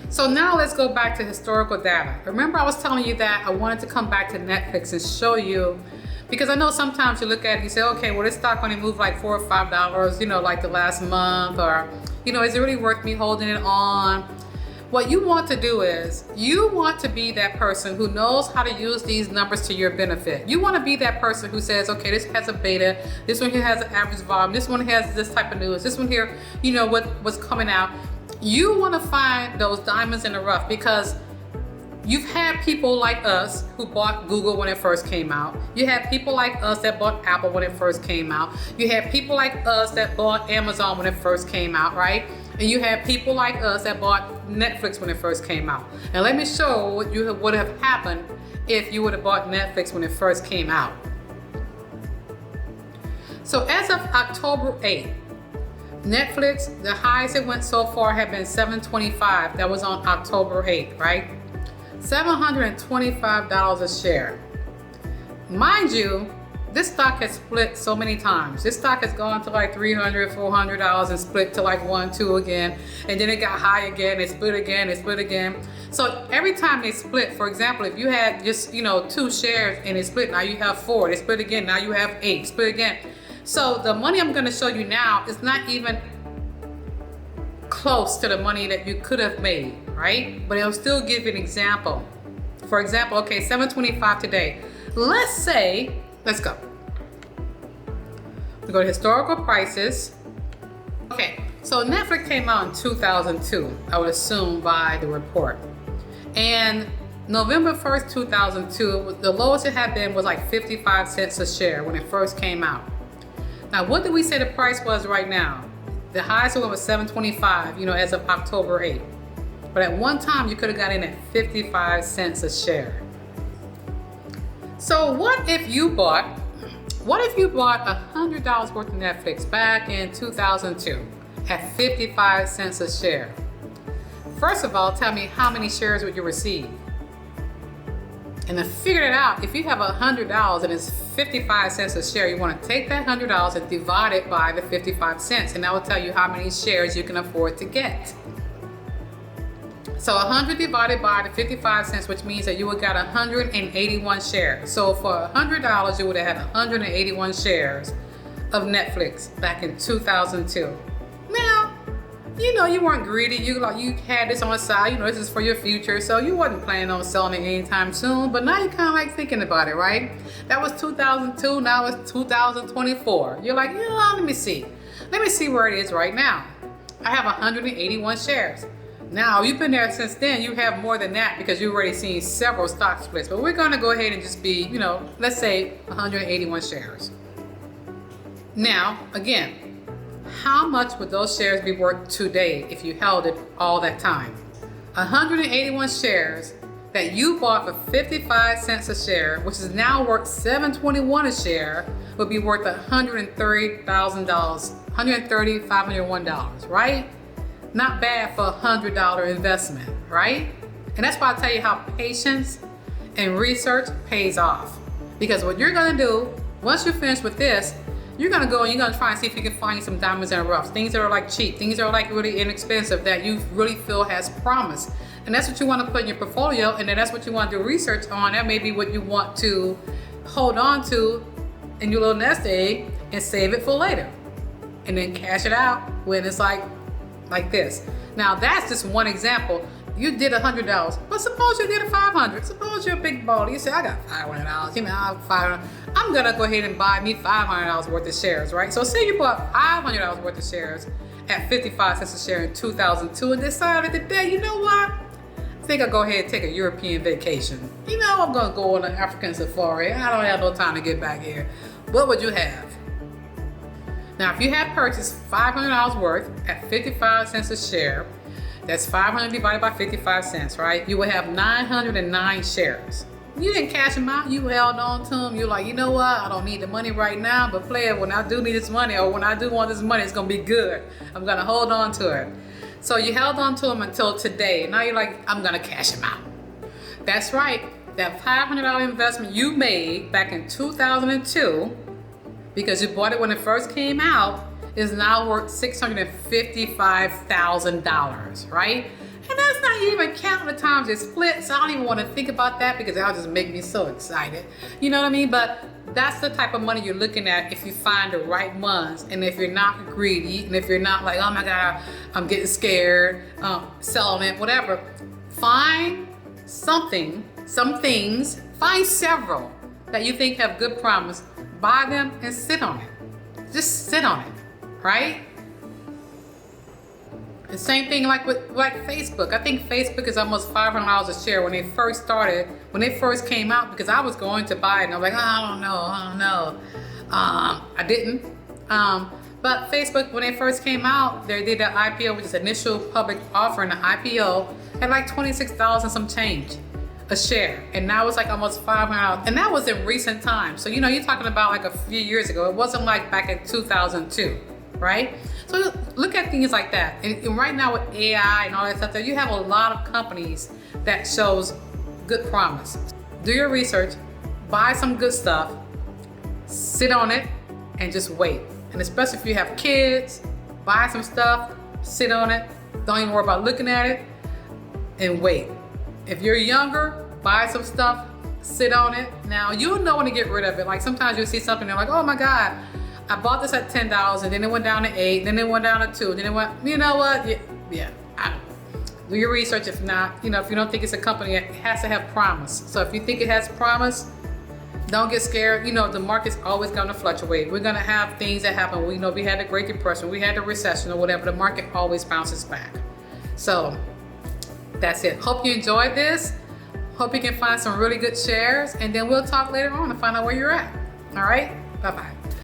So now let's go back to historical data. Remember I was telling you that I wanted to come back to Netflix and show you, because I know sometimes you look at it and you say, okay, well, this stock only moved like $4 or $5, like the last month, or, is it really worth me holding it on? What you want to do is, you want to be that person who knows how to use these numbers to your benefit. You want to be that person who says, okay, this has a beta, this one here has an average volume, this one has this type of news, this one here, what's coming out. You want to find those diamonds in the rough, because you've had people like us who bought Google when it first came out. You had people like us that bought Apple when it first came out. You had people like us that bought Amazon when it first came out, right? And you had people like us that bought Netflix when it first came out. And let me show what would have happened if you would have bought Netflix when it first came out. So as of October 8th, Netflix, the highest it went so far had been $7.25. That was on October 8th, right? $725 a share. Mind you, this stock has split so many times. This stock has gone to like $300, $400 and split to like $1, $2 again. And then it got high again, it split again, it split again. So every time they split, for example, if you had just, 2 shares and it split, now you have 4, they split again, now you have 8, split again. So the money I'm gonna show you now is not even close to the money that you could have made, right? But it'll still give you an example. For example, okay, $7.25 today. Let's go. We go to historical prices. Okay, so Netflix came out in 2002, I would assume by the report. And November 1st, 2002, the lowest it had been was like 55 cents a share when it first came out. Now, what did we say the price was right now? The highest one was $7.25, as of October 8th. But at one time, you could have got in at 55 cents a share. So what if you bought $100 worth of Netflix back in 2002 at 55 cents a share? First of all, tell me how many shares would you receive? And to figure it out, if you have $100 and it's 55 cents a share, you want to take that $100 and divide it by the 55 cents, and that will tell you how many shares you can afford to get. So 100 divided by the 55 cents, which means that you would got 181 shares. So for $100, you would have had 181 shares of Netflix back in 2002. Now, you weren't greedy. You had this on the side. This is for your future. So you wasn't planning on selling it anytime soon. But now you're kind of like thinking about it, right? That was 2002. Now it's 2024. You're like, let me see. Let me see where it is right now. I have 181 shares. Now, you've been there since then. You have more than that because you've already seen several stock splits. But we're going to go ahead and just be, let's say 181 shares. Now, again, how much would those shares be worth today if you held it all that time? 181 shares that you bought for 55 cents a share, which is now worth $7.21 a share, would be worth $130,000, $501, right? Not bad for a $100 investment, right? And that's why I tell you how patience and research pays off. Because what you're gonna do, once you're finished with this, you're gonna go and you're gonna try and see if you can find some diamonds in the rough. Things that are like cheap, things that are like really inexpensive that you really feel has promise. And that's what you wanna put in your portfolio, and then that's what you wanna do research on. That may be what you want to hold on to in your little nest egg and save it for later. And then cash it out when it's like this. Now that's just one example. You did $100, but suppose you did a $500. Suppose you're a big baller. You say, I got $500. I'm gonna go ahead and buy me $500 worth of shares, right? So say you bought $500 worth of shares at 55 cents a share in 2002 and decided today, you know what? I think I'll go ahead and take a European vacation. I'm gonna go on an African safari. I don't have no time to get back here. What would you have? Now, if you had purchased $500 worth at 55 cents a share, that's 500 divided by 55 cents, right? You would have 909 shares. You didn't cash them out. You held on to them. You're like, you know what? I don't need the money right now, but player, when I do need this money or when I do want this money, it's going to be good. I'm going to hold on to it. So you held on to them until today. Now you're like, I'm going to cash them out. That's right. That $500 investment you made back in 2002, because you bought it when it first came out, is now worth $655,000, right? And that's not even counting the times it split, so I don't even want to think about that because that'll just make me so excited. You know what I mean? But that's the type of money you're looking at if you find the right ones, and if you're not greedy, and if you're not like, oh my God, I'm getting scared, selling it, whatever. Find something, some things, find several that you think have good promise, buy them and sit on it. Just sit on it, right? The same thing like with Facebook. I think Facebook is almost $500 a share when they first started, when they first came out, because I was going to buy it and I was like, oh, I don't know. I didn't. But Facebook, when they first came out, they did the IPO, which is initial public offering, the IPO, at like $26 and some change a share. And now it's like almost $500. And that was in recent times. So, you're talking about like a few years ago. It wasn't like back in 2002, right? So look at things like that. And right now with AI and all that stuff, you have a lot of companies that shows good promise. Do your research, buy some good stuff, sit on it, and just wait. And especially if you have kids, buy some stuff, sit on it, don't even worry about looking at it, and wait. If you're younger, buy some stuff, sit on it. Now, you'll know when to get rid of it. Like sometimes you'll see something, they're like, oh my God, I bought this at $10, and then it went down to $8, then it went down to $2, then it went, you know what? Yeah. Do your research. If not, if you don't think it's a company, it has to have promise. So if you think it has promise, don't get scared. The market's always going to fluctuate. We're going to have things that happen. We had the Great Depression, we had the recession or whatever. The market always bounces back. So that's it. Hope you enjoyed this. Hope you can find some really good shares, and then we'll talk later on to find out where you're at. All right? Bye-bye.